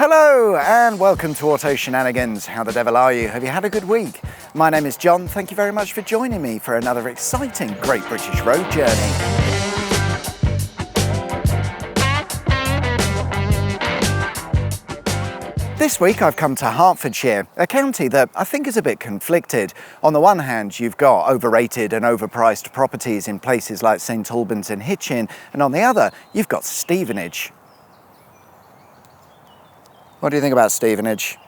Hello and welcome to Auto Shenanigans. How the devil are you? Have you had a good week? My name is John. Thank you very much for joining me for another exciting Great British Road journey. This week I've come to Hertfordshire, a county that I think is a bit conflicted. On the one hand, you've got overrated and overpriced properties in places like St Albans and Hitchin, and on the other, you've got Stevenage. What do you think about Stevenage?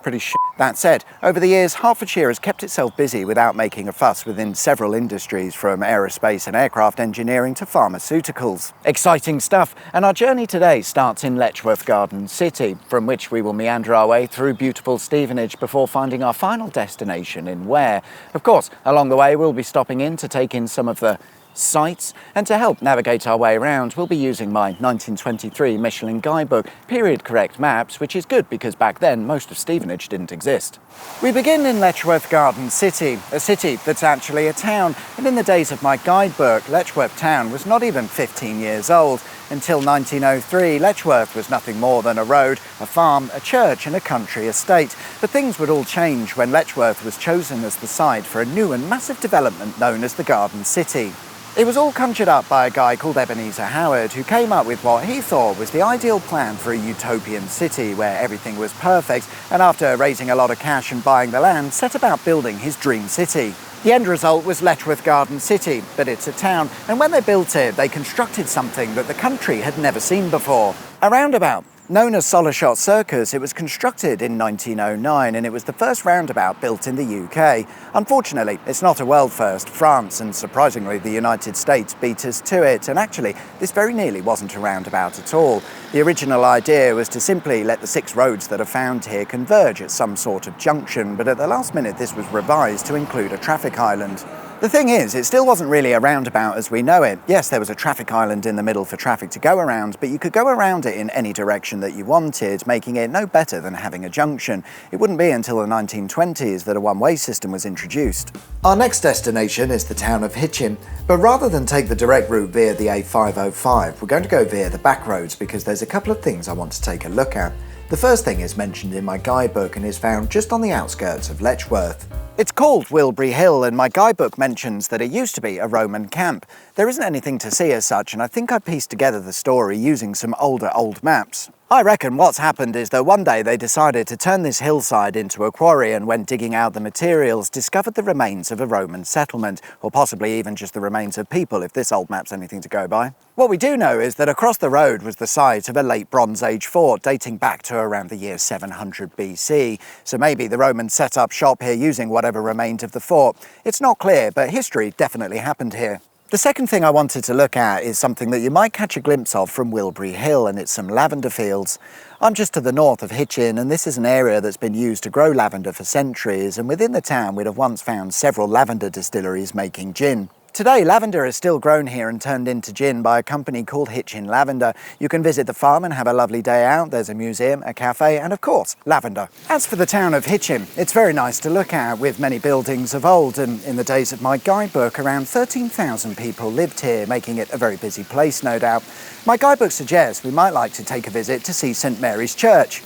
Pretty shit. That said, over the years, Hertfordshire has kept itself busy without making a fuss within several industries, from aerospace and aircraft engineering to pharmaceuticals. Exciting stuff, and our journey today starts in Letchworth Garden City, from which we will meander our way through beautiful Stevenage before finding our final destination in Ware. Of course, along the way we'll be stopping in to take in some of the sights, and to help navigate our way around we'll be using my 1923 Michelin guidebook, period correct maps, which is good because back then most of Stevenage didn't exist. We begin in Letchworth Garden City, a city that's actually a town, and in the days of my guidebook, Letchworth town was not even 15 years old. Until 1903, Letchworth was nothing more than a road, a farm, a church and a country estate. But things would all change when Letchworth was chosen as the site for a new and massive development known as the Garden City. It was all conjured up by a guy called Ebenezer Howard, who came up with what he thought was the ideal plan for a utopian city where everything was perfect, and after raising a lot of cash and buying the land, set about building his dream city. The end result was Letchworth Garden City, but it's a town, and when they built it, they constructed something that the country had never seen before. A roundabout. Known as Solershot Circus, it was constructed in 1909 and it was the first roundabout built in the UK. Unfortunately, it's not a world first. France and surprisingly the United States beat us to it, and actually this very nearly wasn't a roundabout at all. The original idea was to simply let the 6 roads that are found here converge at some sort of junction, but at the last minute this was revised to include a traffic island. The thing is, it still wasn't really a roundabout as we know it. Yes, there was a traffic island in the middle for traffic to go around, but you could go around it in any direction that you wanted, making it no better than having a junction. It wouldn't be until the 1920s that a one-way system was introduced. Our next destination is the town of Hitchin, but rather than take the direct route via the A505, we're going to go via the back roads because there's a couple of things I want to take a look at. The first thing is mentioned in my guidebook and is found just on the outskirts of Letchworth. It's called Wilbury Hill, and my guidebook mentions that it used to be a Roman camp. There isn't anything to see as such, and I think I pieced together the story using some old maps. I reckon what's happened is that one day they decided to turn this hillside into a quarry, and when digging out the materials discovered the remains of a Roman settlement, or possibly even just the remains of people if this old map's anything to go by. What we do know is that across the road was the site of a late Bronze Age fort dating back to around the year 700 BC, so maybe the Romans set up shop here using whatever remained of the fort. It's not clear, but history definitely happened here. The second thing I wanted to look at is something that you might catch a glimpse of from Wilbury Hill, and it's some lavender fields. I'm just to the north of Hitchin, and this is an area that's been used to grow lavender for centuries, and within the town we'd have once found several lavender distilleries making gin. Today, lavender is still grown here and turned into gin by a company called Hitchin Lavender. You can visit the farm and have a lovely day out. There's a museum, a cafe, and of course, lavender. As for the town of Hitchin, it's very nice to look at, with many buildings of old, and in the days of my guidebook, around 13,000 people lived here, making it a very busy place, no doubt. My guidebook suggests we might like to take a visit to see St Mary's Church.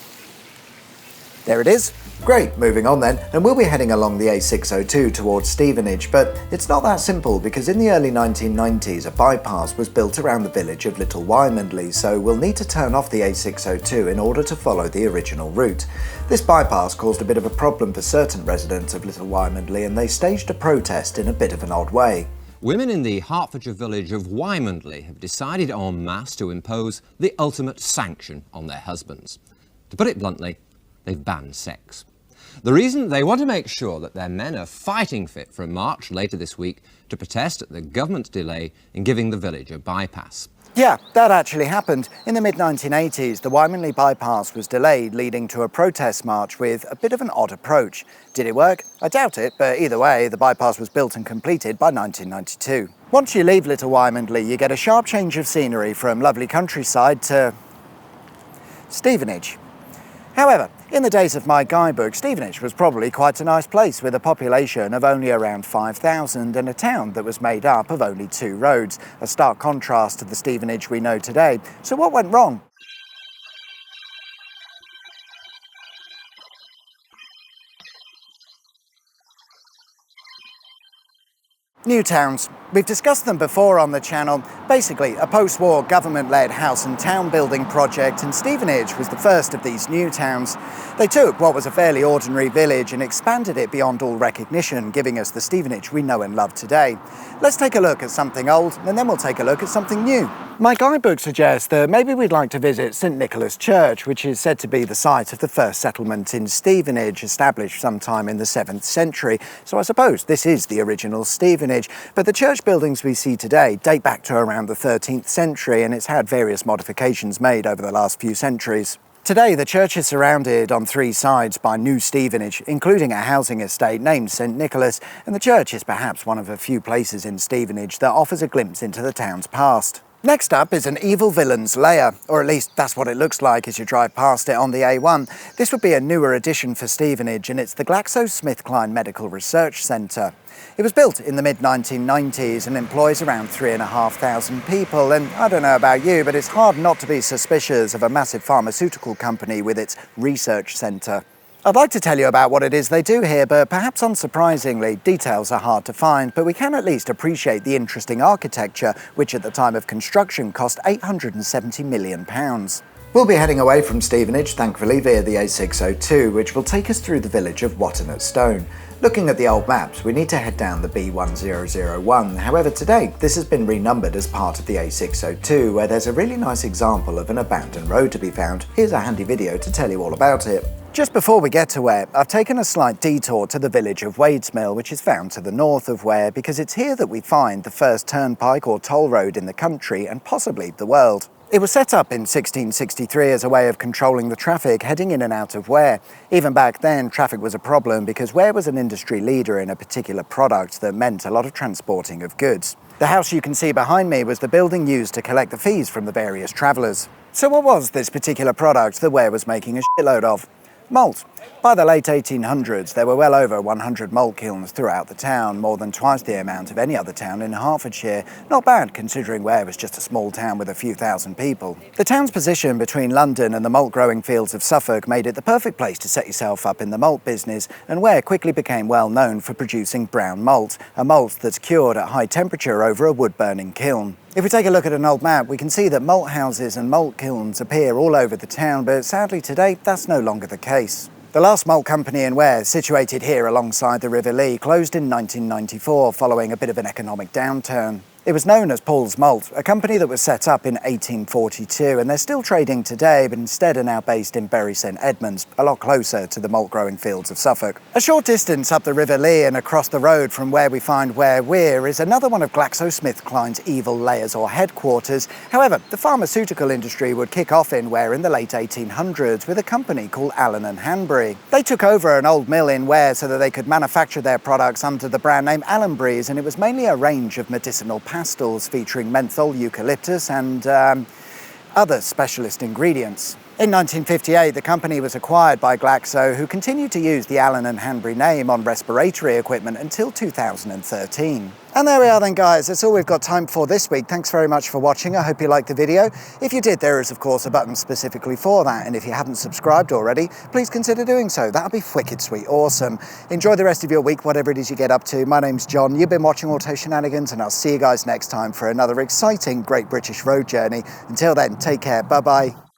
There it is. Great, moving on then, and we'll be heading along the A602 towards Stevenage, but it's not that simple because in the early 1990s a bypass was built around the village of Little Wymondley, so we'll need to turn off the A602 in order to follow the original route. This bypass caused a bit of a problem for certain residents of Little Wymondley, and they staged a protest in a bit of an odd way. Women in the Hertfordshire village of Wymondley have decided en masse to impose the ultimate sanction on their husbands. To put it bluntly, they've banned sex. The reason? They want to make sure that their men are fighting fit for a march later this week to protest at the government's delay in giving the village a bypass. Yeah, that actually happened. In the mid-1980s, the Wymondley bypass was delayed, leading to a protest march with a bit of an odd approach. Did it work? I doubt it, but either way, the bypass was built and completed by 1992. Once you leave Little Wymondley, you get a sharp change of scenery from lovely countryside to Stevenage. However, in the days of my guidebook, Stevenage was probably quite a nice place with a population of only around 5,000 and a town that was made up of only 2 roads, a stark contrast to the Stevenage we know today. So what went wrong? Newtowns. We've discussed them before on the channel. Basically, a post-war government-led house and town building project, and Stevenage was the first of these new towns. They took what was a fairly ordinary village and expanded it beyond all recognition, giving us the Stevenage we know and love today. Let's take a look at something old, and then we'll take a look at something new. My guidebook suggests that maybe we'd like to visit St Nicholas Church, which is said to be the site of the first settlement in Stevenage, established sometime in the 7th century. So I suppose this is the original Stevenage, but the church buildings we see today date back to around the 13th century, and it's had various modifications made over the last few centuries. Today, the church is surrounded on 3 sides by New Stevenage, including a housing estate named St Nicholas, and the church is perhaps one of a few places in Stevenage that offers a glimpse into the town's past. Next up is an evil villain's lair, or at least that's what it looks like as you drive past it on the A1. This would be a newer addition for Stevenage, and it's the GlaxoSmithKline Medical Research Centre. It was built in the mid-1990s and employs around 3,500 people, and I don't know about you, but it's hard not to be suspicious of a massive pharmaceutical company with its research centre. I'd like to tell you about what it is they do here, but perhaps unsurprisingly, details are hard to find, but we can at least appreciate the interesting architecture, which at the time of construction cost £870 million. We'll be heading away from Stevenage, thankfully, via the A602, which will take us through the village of Watton-at-Stone. Looking at the old maps, we need to head down the B1001. However, today, this has been renumbered as part of the A602, where there's a really nice example of an abandoned road to be found. Here's a handy video to tell you all about it. Just before we get to Ware, I've taken a slight detour to the village of Wadesmill, which is found to the north of Ware, because it's here that we find the first turnpike or toll road in the country and possibly the world. It was set up in 1663 as a way of controlling the traffic heading in and out of Ware. Even back then, traffic was a problem because Ware was an industry leader in a particular product that meant a lot of transporting of goods. The house you can see behind me was the building used to collect the fees from the various travellers. So what was this particular product that Ware was making a shitload of? Malt. By the late 1800s, there were well over 100 malt kilns throughout the town, more than twice the amount of any other town in Hertfordshire. Not bad, considering Ware was just a small town with a few thousand people. The town's position between London and the malt-growing fields of Suffolk made it the perfect place to set yourself up in the malt business, and Ware quickly became well known for producing brown malt, a malt that's cured at high temperature over a wood-burning kiln. If we take a look at an old map, we can see that malt houses and malt kilns appear all over the town, but sadly today, that's no longer the case. The last malt company in Ware, situated here alongside the River Lee, closed in 1994 following a bit of an economic downturn. It was known as Paul's Malt, a company that was set up in 1842, and they're still trading today, but instead are now based in Bury St Edmunds, a lot closer to the malt-growing fields of Suffolk. A short distance up the River Lee and across the road from where we find Ware Weir is another one of GlaxoSmithKline's evil layers or headquarters. However, the pharmaceutical industry would kick off in Ware in the late 1800s with a company called Allen and Hanbury. They took over an old mill in Ware so that they could manufacture their products under the brand name Allenbury's, and it was mainly a range of medicinal pastilles featuring menthol, eucalyptus and other specialist ingredients. In 1958, the company was acquired by Glaxo, who continued to use the Allen and Hanbury name on respiratory equipment until 2013. And there we are then, guys. That's all we've got time for this week. Thanks very much for watching. I hope you liked the video. If you did, there is, of course, a button specifically for that. And if you haven't subscribed already, please consider doing so. That would be wicked sweet awesome. Enjoy the rest of your week, whatever it is you get up to. My name's John. You've been watching Auto Shenanigans, and I'll see you guys next time for another exciting Great British Road Journey. Until then, take care. Bye-bye.